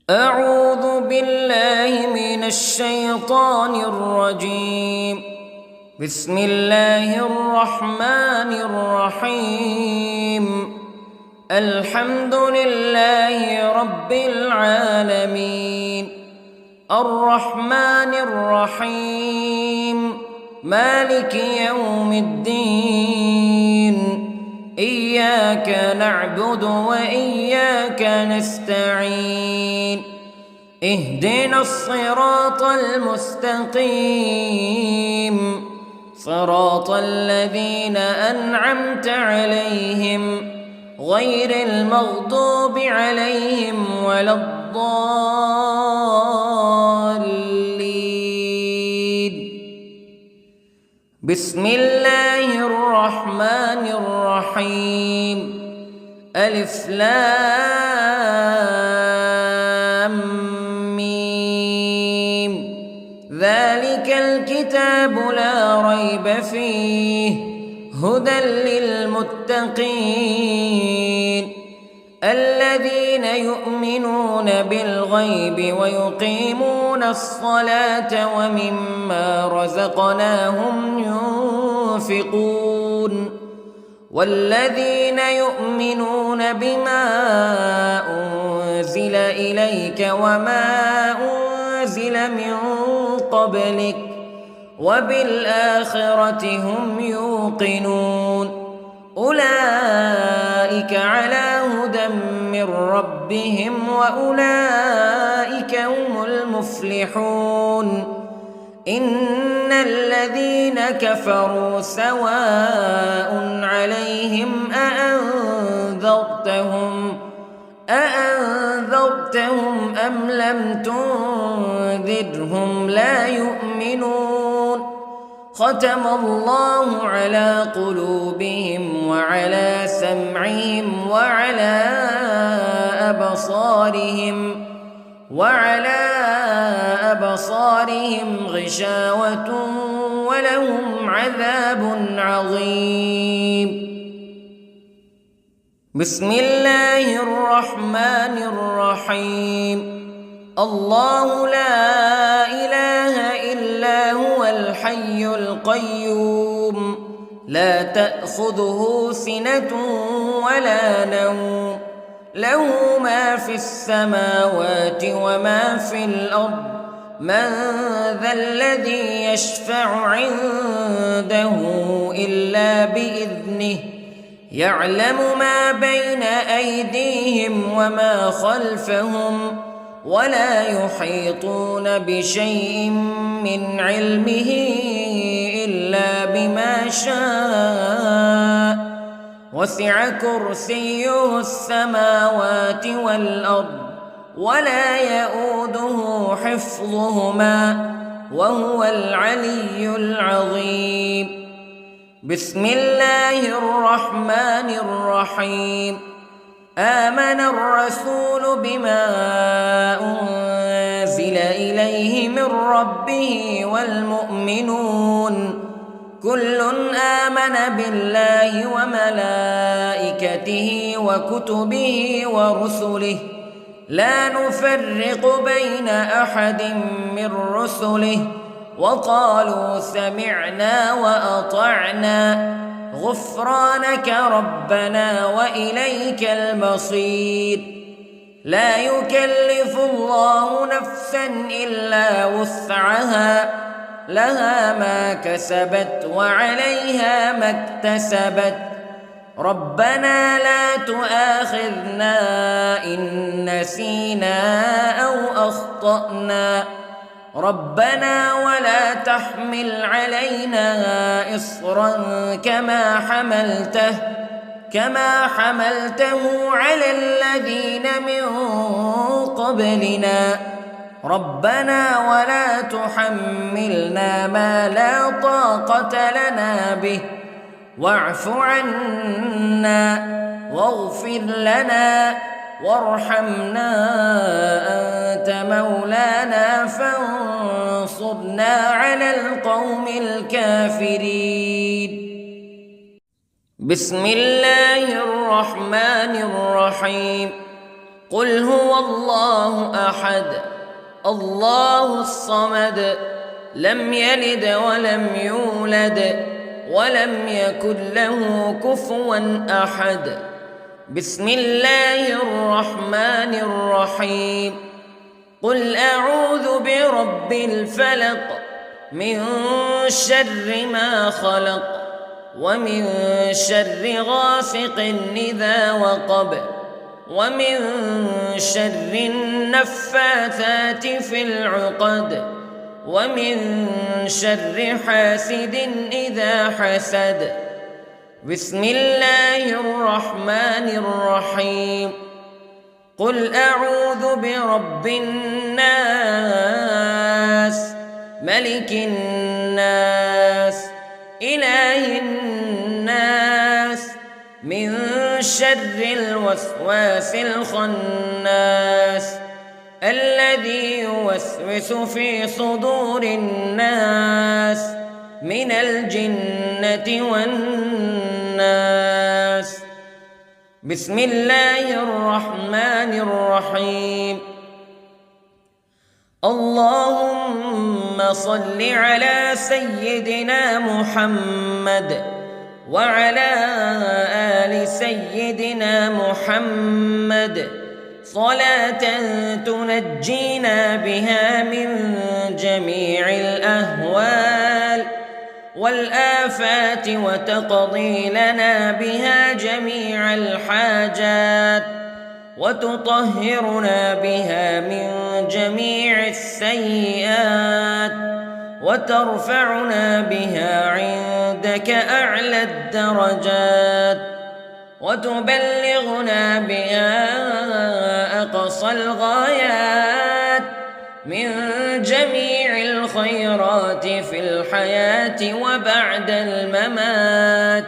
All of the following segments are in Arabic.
أعوذ بالله من الشيطان الرجيم. بسم الله الرحمن الرحيم. الحمد لله رب العالمين، الرحمن الرحيم، مالك يوم الدين. إياك نعبد وإياك نستعين. اهدنا الصراط المستقيم، صراط الذين أنعمت عليهم غير المغضوب عليهم ولا الضالين. بسم الله الرحمن الرحيم. ألف لام ميم. ذلك الكتاب لا ريب فيه هدى للمتقين الذين يؤمنون بالغيب ويقيمون الصلاة ومما رزقناهم ينفقون والذين يؤمنون بما أنزل إليك وما أنزل من قبلك وبالآخرة هم يوقنون. أولئك على هدى من ربهم وأولئك هم المفلحون. إن الذين كفروا سواء عليهم أأنذرتهم أم لم تنذرهم لا يؤمنون. ختم الله على قلوبهم وعلى سمعهم وعلى أبصارهم غشاوة ولهم عذاب عظيم. بسم الله الرحمن الرحيم. الله لا إله إلا هو الحي القيوم لا تأخذه سنة ولا نوم له ما في السماوات وما في الأرض. من ذا الذي يشفع عنده إلا بإذنه يعلم ما بين أيديهم وما خلفهم ولا يحيطون بشيء من علمه إلا بما شاء. وسع كرسيه السماوات والأرض ولا يؤوده حفظهما وهو العلي العظيم. بسم الله الرحمن الرحيم. آمن الرسول بما أنزل إليه من ربه والمؤمنون كل آمن بالله وملائكته وكتبه ورسله لا نفرق بين أحد من رسله وقالوا سمعنا وأطعنا غفرانك ربنا وإليك المصير. لا يكلف الله نفسا إلا وسعها لها ما كسبت وعليها ما اكتسبت. ربنا لا تؤاخذنا إن نسينا أو أخطأنا ربنا ولا تحمل علينا إصرا كما حملته على الذين من قبلنا ربنا ولا تحملنا ما لا طاقة لنا به واعف عنا واغفر لنا وارحمنا أنت مولانا فانصرنا على القوم الكافرين. بسم الله الرحمن الرحيم. قل هو الله أحد الله الصمد لم يلد ولم يولد ولم يكن له كفوا أحد. بسم الله الرحمن الرحيم. قل أعوذ برب الفلق من شر ما خلق ومن شر غاسق إذا وقب ومن شر النفاثات في العقد ومن شر حاسد إذا حسد. بسم الله الرحمن الرحيم. قل أعوذ برب الناس ملك الناس إله الناس من شر الوسواس الخناس الذي يوسوس في صدور الناس من الجنة والناس. بسم الله الرحمن الرحيم. اللهم صل على سيدنا محمد وعلى آل سيدنا محمد صلاة تنجينا بها من جميع الأهوال والآفات وتقضي لنا بها جميع الحاجات وتطهرنا بها من جميع السيئات وترفعنا بها عندك أعلى الدرجات وتبلغنا بها أقصى الغايات من جميع الخيرات في الحياة وبعد الممات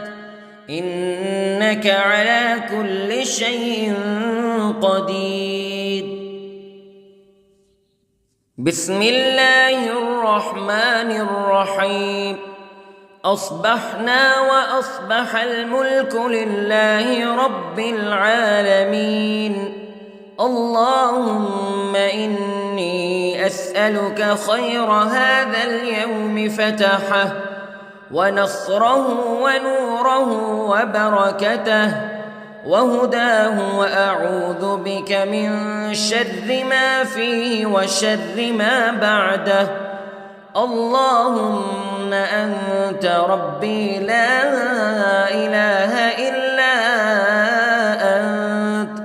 إنك على كل شيء قدير. بسم الله الرحمن الرحيم. أصبحنا وأصبح الملك لله رب العالمين. اللهم إني أسألك خير هذا اليوم فتحه ونصره ونوره وبركته وهداه وأعوذ بك من شر ما فيه وشر ما بعده. اللهم أنت ربي لا إله إلا أنت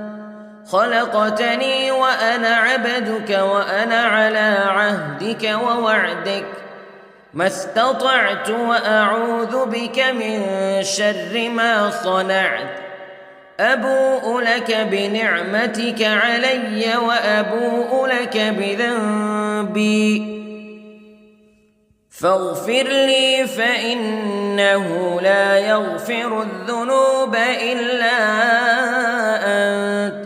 خلقتني وأنا عبدك وأنا على عهدك ووعدك ما استطعت وأعوذ بك من شر ما صنعت. أبوء لك بنعمتك علي وأبوء لك بذنبي فاغفر لي فإنه لا يغفر الذنوب إلا أنت.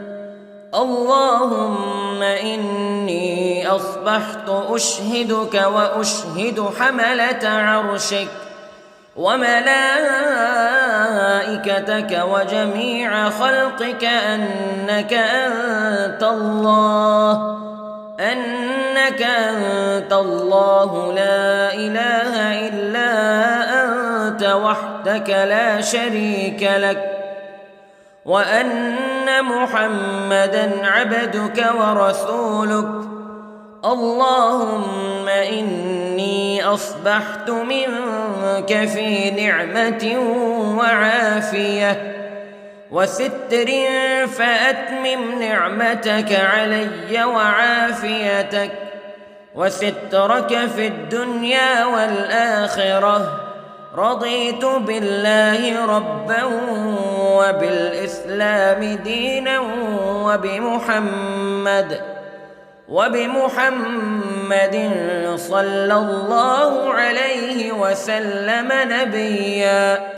اللهم إني أصبحت أشهدك وأشهد حملة عرشك وملائكتك وجميع خلقك أنك أنت الله لا إله إلا أنت وحدك لا شريك لك وأن محمدًا عبدك ورسولك. اللهم إني أصبحت منك في نعمة وعافية وستر فأتمم نعمتك علي وعافيتك وسترك في الدنيا والآخرة. رضيت بالله ربا وبالإسلام دينا وبمحمد صلى الله عليه وسلم نبيا.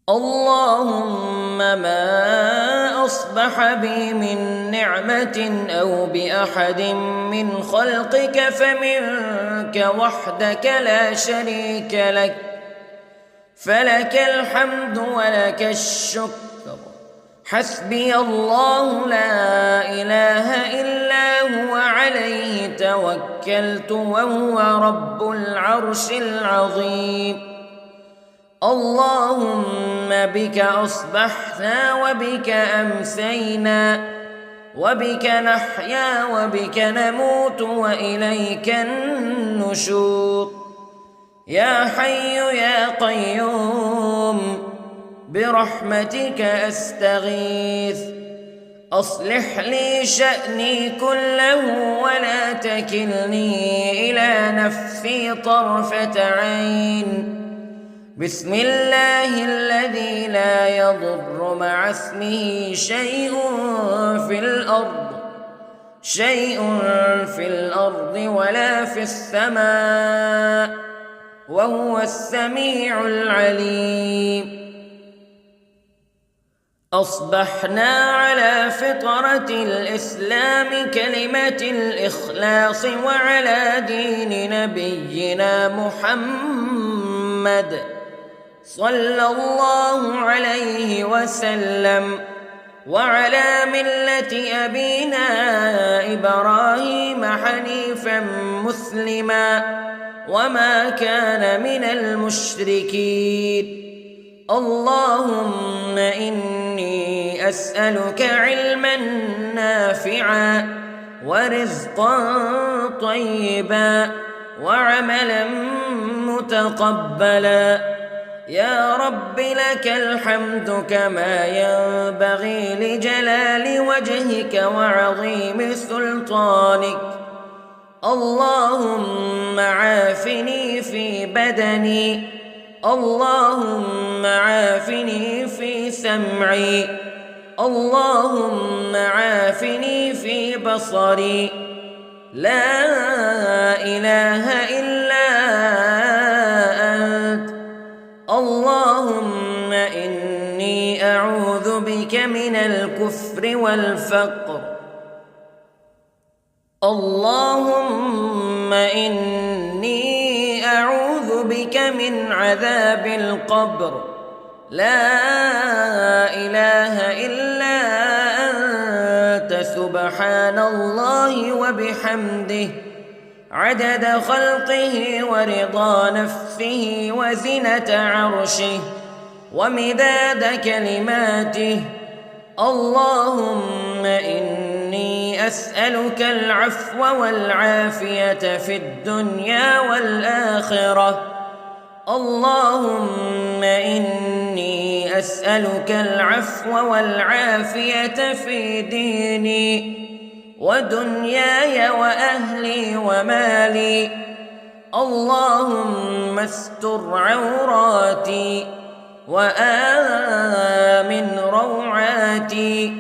اللهم ما أصبح بي من نعمة أو بأحد من خلقك فمنك وحدك لا شريك لك فلك الحمد ولك الشكر حسبي الله لا إله إلا هو عليه توكلت وهو رب العرش العظيم. اللهم بك أصبحنا وبك أمسينا وبك نحيا وبك نموت وإليك النشور. يا حي يا قيوم برحمتك أستغيث، أصلح لي شأني كله ولا تكلني إلى نفسي طرفة عين. بسم الله الذي لا يضر مع اسمه شيء في الأرض ولا في السماء وهو السميع العليم. أصبحنا على فطرة الإسلام كلمة الإخلاص وعلى دين نبينا محمد صلى الله عليه وسلم وعلى ملة أبينا إبراهيم حنيفا مسلما وما كان من المشركين. اللهم إني أسألك علما نافعا ورزقا طيبا وعملا متقبلا. يا رب لك الحمد كما ينبغي لجلال وجهك وعظيم سلطانك. اللهم عافني في بدني، اللهم عافني في سمعي، اللهم عافني في بصري. لا إله إلا أنت. اللهم إني أعوذ بك من الكفر والفقر. اللهم إني أعوذ بك من عذاب القبر. لا إله إلا أنت سبحان الله وبحمده عدد خلقه ورضا نفسه وزنة عرشه ومداد كلماته. اللهم إني أسألك العفو والعافية في الدنيا والآخرة. اللهم إني أسألك العفو والعافية في ديني ودنياي وأهلي ومالي. اللهم استر عوراتي وآمن روعاتي.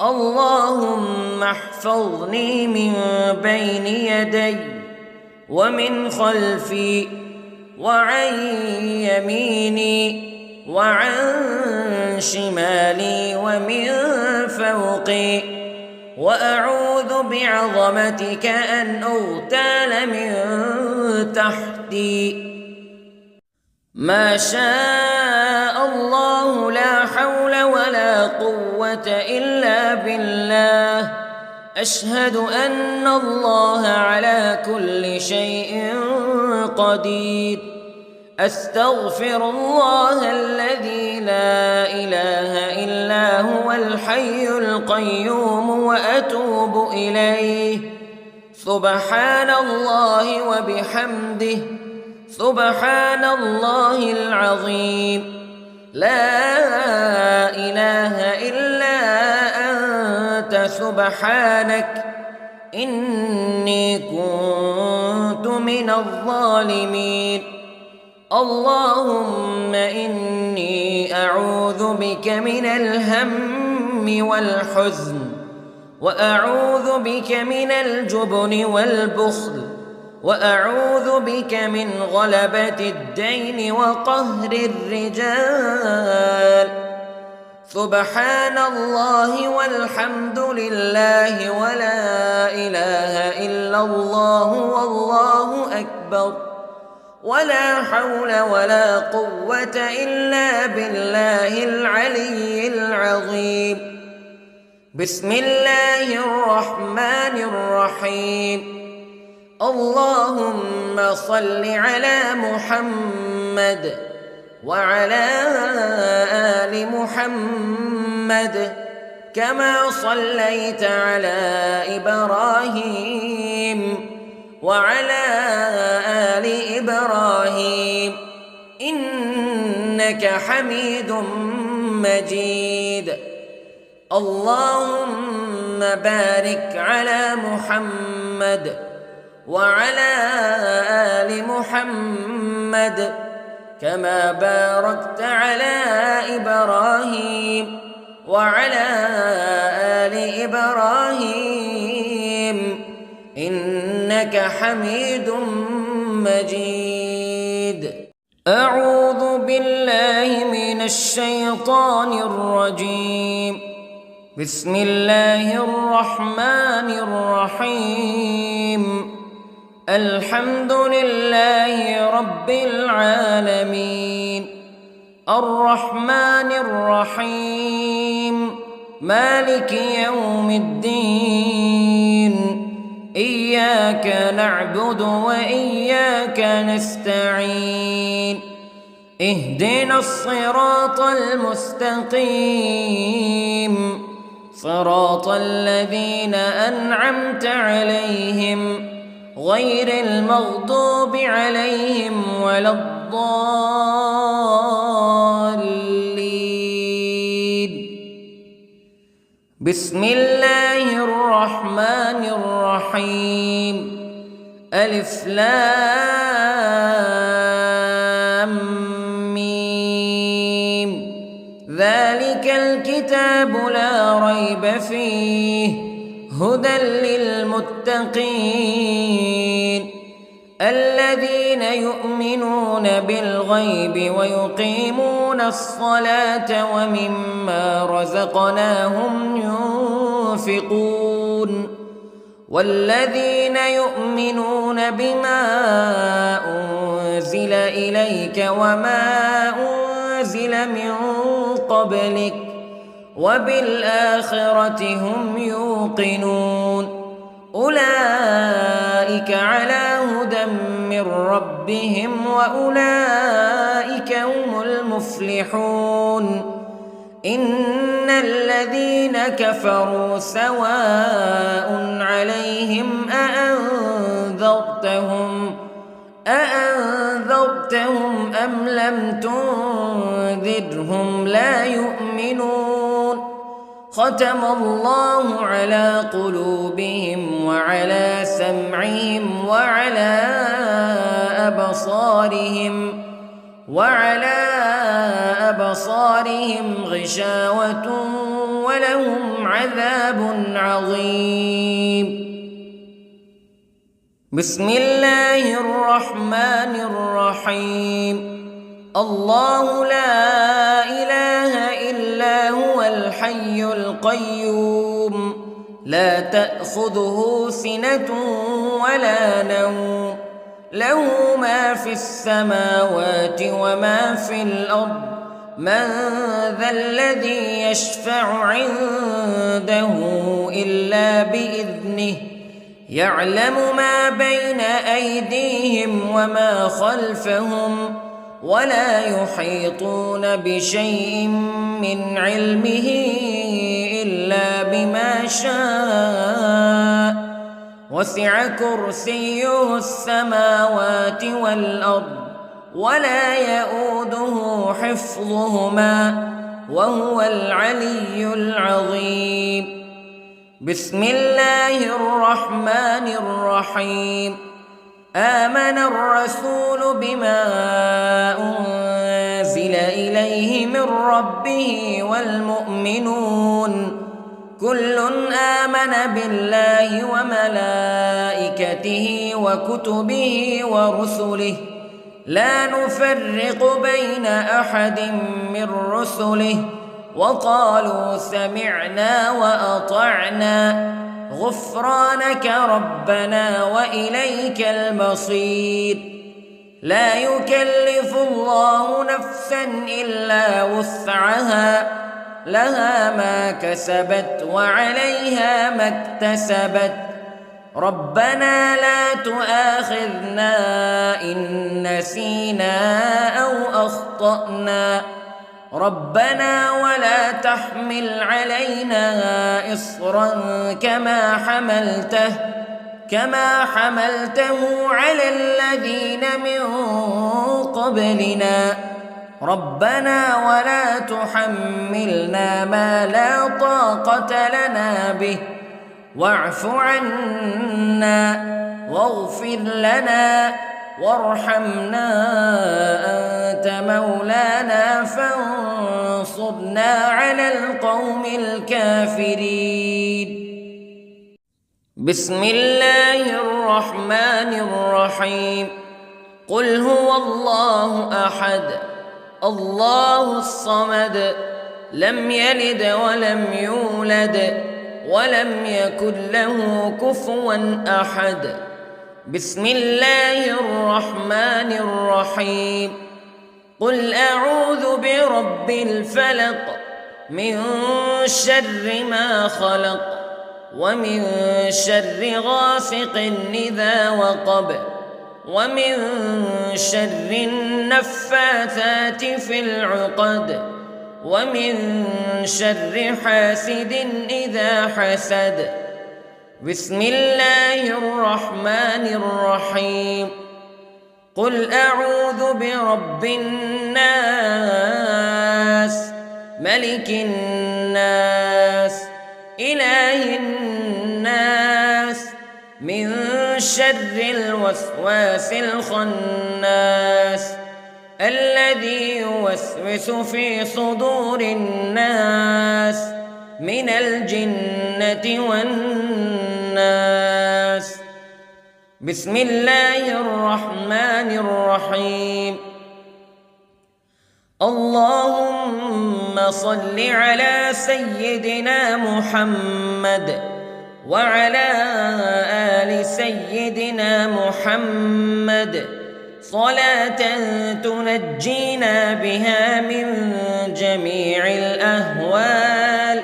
اللهم احفظني من بين يدي ومن خلفي وعن يميني وعن شمالي ومن فوقي، وأعوذ بعظمتك أن أغتال من تحتي. ما شاء الله لا حول ولا قوة إلا بالله. أشهد أن الله على كل شيء قدير. أستغفر الله الذي لا إله إلا هو الحي القيوم وأتوب إليه. سبحان الله وبحمده سبحان الله العظيم. لا إله إلا أنت سبحانك إني كنت من الظالمين. اللهم إني أعوذ بك من الهم والحزن، وأعوذ بك من الجبن والبخل، وأعوذ بك من غلبة الدين وقهر الرجال. سبحان الله والحمد لله ولا إله إلا الله والله أكبر. ولا حول ولا قوة إلا بالله العلي العظيم. بسم الله الرحمن الرحيم. اللهم صل على محمد وعلى آل محمد كما صليت على إبراهيم وعلى آل إبراهيم إنك حميد مجيد. اللهم بارك على محمد وعلى آل محمد كما باركت على إبراهيم وعلى آل إبراهيم إنك حميد مجيد. أعوذ بالله من الشيطان الرجيم. بسم الله الرحمن الرحيم. الحمد لله رب العالمين الرحمن الرحيم مالك يوم الدين إياك نعبد وإياك نستعين اهدنا الصراط المستقيم صراط الذين أنعمت عليهم غير المغضوب عليهم ولا الضالين. بسم الله الرحمن الرحيم. ألف لام ميم. ذلك الكتاب لا ريب فيه هدى للمتقين الذين يؤمنون بالغيب ويقيمون الصلاة ومما رزقناهم ينفقون والذين يؤمنون بما أنزل إليك وما أنزل من قبلك وبالآخرة هم يوقنون أولئك على هدى من ربهم وأولئك هم المفلحون. إن الذين كفروا سواء عليهم أأنذرتهم أم لم تنذرهم لا يؤمنون. ختم الله على قلوبهم وعلى سمعهم وعلى أبصارهم غشاوة ولهم عذاب عظيم. بسم الله الرحمن الرحيم. الله لا إله إلا هو الحي القيوم لا تأخذه سنة ولا نوم له ما في السماوات وما في الأرض من ذا الذي يشفع عنده إلا بإذنه يعلم ما بين أيديهم وما خلفهم ولا يحيطون بشيء من علمه إلا بما شاء وسع كرسيه السماوات والأرض ولا يؤوده حفظهما وهو العلي العظيم. بسم الله الرحمن الرحيم. آمن الرسول بما أنزل إليه من ربه والمؤمنون كل آمن بالله وملائكته وكتبه ورسله لا نفرق بين أحد من رسله وقالوا سمعنا وأطعنا غفرانك ربنا وإليك المصير. لا يكلف الله نفسا إلا وسعها لها ما كسبت وعليها ما اكتسبت ربنا لا تؤاخذنا إن نسينا أو أخطأنا ربنا ولا تحمل علينا إصرا كما حملته على الذين من قبلنا ربنا ولا تحملنا ما لا طاقة لنا به واعف عنا واغفر لنا وارحمنا أنت مولانا فانصرنا على القوم الكافرين. بسم الله الرحمن الرحيم. قل هو الله أحد الله الصمد لم يلد ولم يولد ولم يكن له كفوا أحد. بسم الله الرحمن الرحيم. قل أعوذ برب الفلق من شر ما خلق ومن شر غاسق إذا وقب ومن شر النفاثات في العقد ومن شر حاسد إذا حسد. بسم الله الرحمن الرحيم. قل أعوذ برب الناس ملك الناس إله الناس من شر الوسواس الخناس الذي يوسوس في صدور الناس من الجنة والناس. بسم الله الرحمن الرحيم. اللهم صل على سيدنا محمد وعلى آل سيدنا محمد صلاة تنجينا بها من جميع الأهوال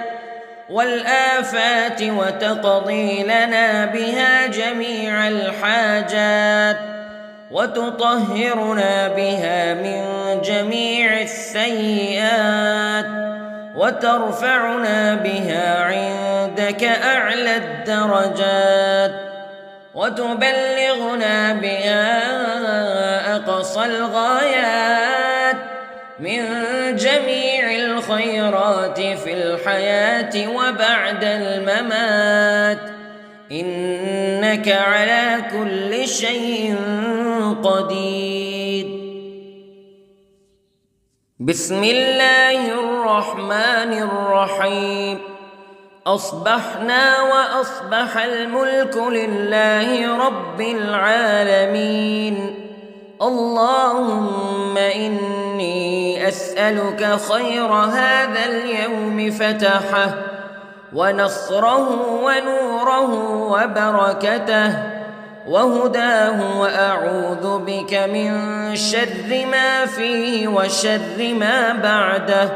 والآفات وتقضي لنا بها جميع الحاجات وتطهرنا بها من جميع السيئات وترفعنا بها عندك أعلى الدرجات وتبلغنا بها أقصى الغايات من جميع الخيرات في الحياة وبعد الممات إنك على كل شيء قدير. بسم الله الرحمن الرحيم. أصبحنا وأصبح الملك لله رب العالمين. اللهم إني أسألك خير هذا اليوم فتحه ونصره ونوره وبركته وهداه وأعوذ بك من شر ما فيه وشر ما بعده.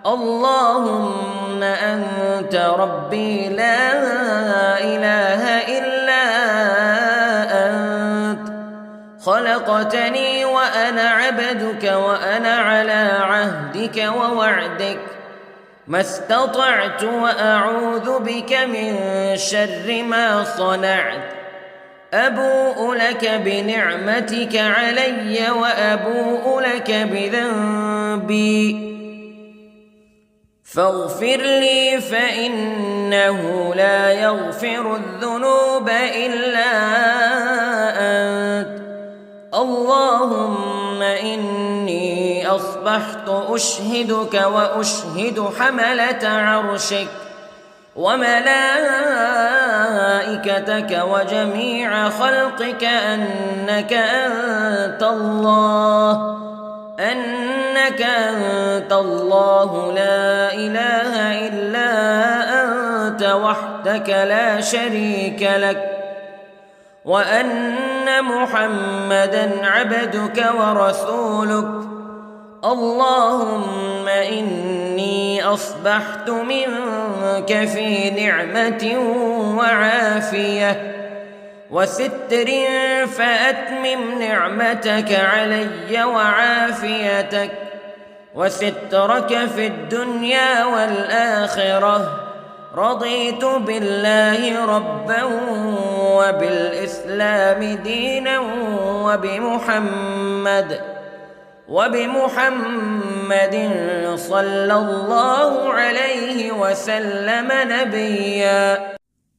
اللهم أنت ربي لا إله إلا أنت خلقتني وأنا عبدك وأنا على عهدك ووعدك ما استطعت وأعوذ بك من شر ما صنعت. أبوء لك بنعمتك علي وأبوء لك بذنبي فاغفر لي فإنه لا يغفر الذنوب إلا أنت. اللهم إني أصبحت أشهدك وأشهد حملة عرشك وملائكتك وجميع خلقك أنك أنت الله لا إله إلا أنت وحدك لا شريك لك وأن أن محمدًا عبدك ورسولك. اللهم إني أصبحت منك في نعمة وعافية وستر، فأتمم نعمتك علي وعافيتك وسترك في الدنيا والآخرة. رضيت بالله ربا وبالإسلام دينا وبمحمد صلى الله عليه وسلم نبيا.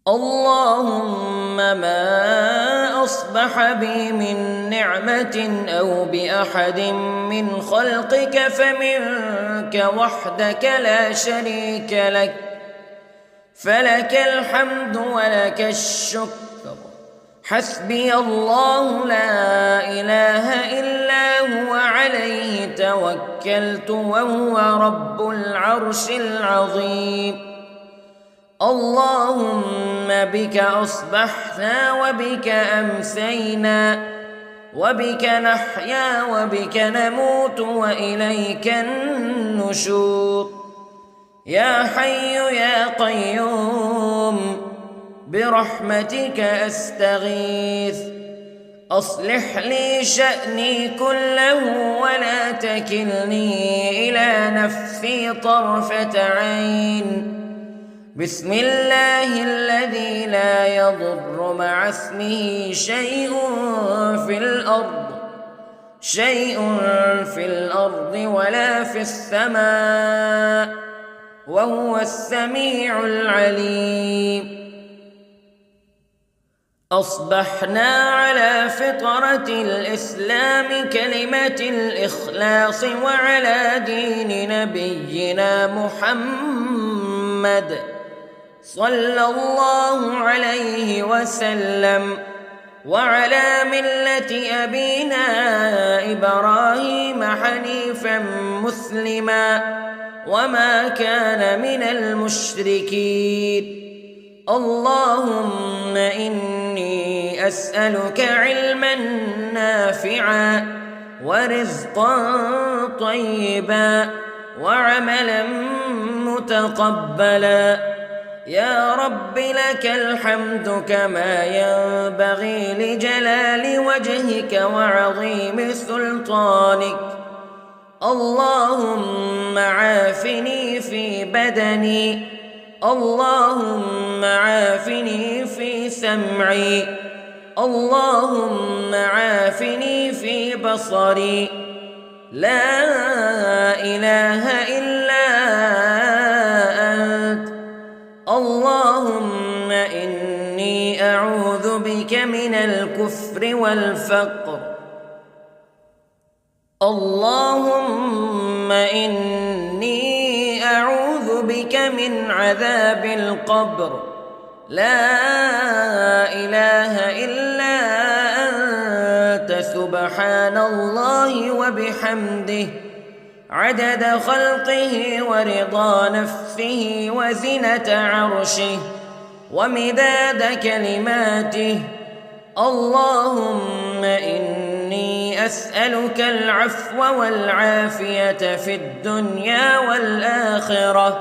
اللهم ما أصبح بي من نعمة أو بأحد من خلقك فمنك وحدك لا شريك لك، فلك الحمد ولك الشكر. حسبي الله لا إله إلا هو، عليه توكلت وهو رب العرش العظيم. اللهم بك أصبحنا وبك أمسينا وبك نحيا وبك نموت وإليك النشور. يا حي يا قيوم برحمتك أستغيث، أصلح لي شأني كله ولا تكلني إلى نفسي طرفة عين. بسم الله الذي لا يضر مع اسمه شيء في الأرض ولا في السماء، وهو السميع العليم. أصبحنا على فطرة الإسلام كلمة الإخلاص وعلى دين نبينا محمد صلى الله عليه وسلم، وعلى ملة أبينا إبراهيم حنيفا مسلما وما كان من المشركين. اللهم إني أسألك علما نافعا ورزقا طيبا وعملا متقبلا. يا رب لك الحمد كما ينبغي لجلال وجهك وعظيم سلطانك. اللهم عافني في بدني، اللهم عافني في سمعي، اللهم عافني في بصري. لا إله إلا أنت. اللهم إني أعوذ بك من الكفر والفقر. اللهم إني أعوذ بك من عذاب القبر. لا إله إلا أنت، سبحان الله وبحمده، عدد خلقه ورضا نفسه وزنة عرشه ومداد كلماته. اللهم إني أسألك العفو والعافية في الدنيا والآخرة.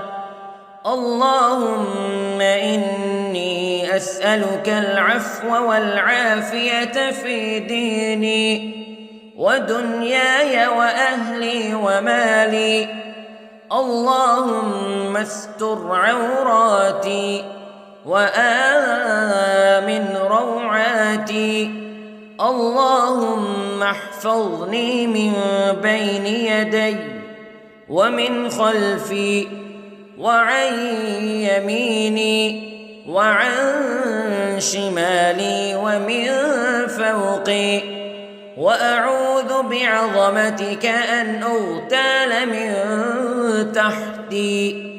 اللهم إني أسألك العفو والعافية في ديني ودنياي وأهلي ومالي. اللهم استر عوراتي وآمن روعاتي. اللهم احفظني من بين يدي ومن خلفي وعن يميني وعن شمالي ومن فوقي، وأعوذ بعظمتك أن أغتال من تحتي.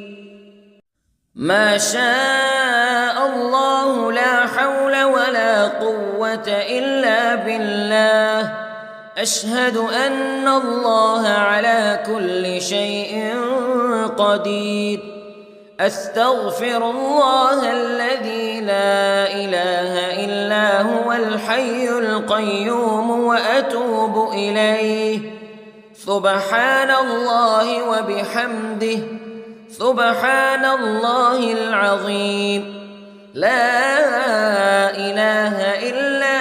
ما شاء الله لا حول ولا قوة إلا بالله. أشهد أن الله على كل شيء قدير. أستغفر الله الذي لا إله إلا هو الحي القيوم وأتوب إليه. سبحان الله وبحمده، سبحان الله العظيم. لا إله إلا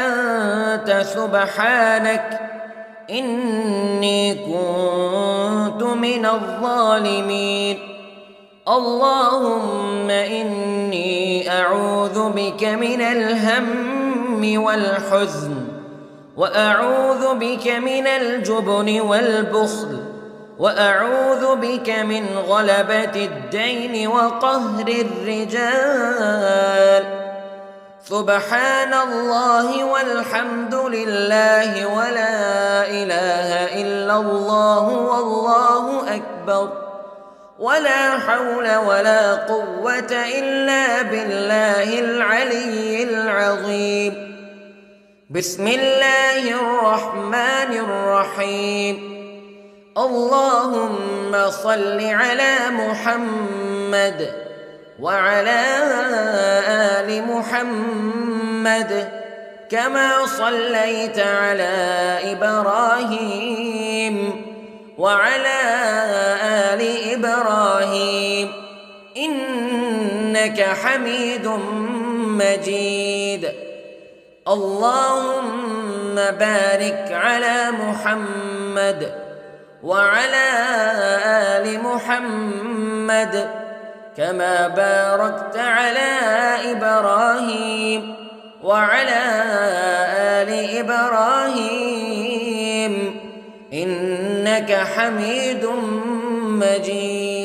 أنت سبحانك إني كنت من الظالمين. اللهم إني أعوذ بك من الهم والحزن، وأعوذ بك من الجبن والبخل، وأعوذ بك من غلبة الدين وقهر الرجال. سبحان الله والحمد لله ولا إله إلا الله والله أكبر، ولا حول ولا قوة إلا بالله العلي العظيم. بسم الله الرحمن الرحيم. اللهم صل على محمد وعلى آل محمد كما صليت على إبراهيم وعلى آل إبراهيم إنك حميد مجيد. اللهم بارك على محمد وعلى آل محمد كما باركت على إبراهيم وعلى آل إبراهيم إنك حميد مجيد.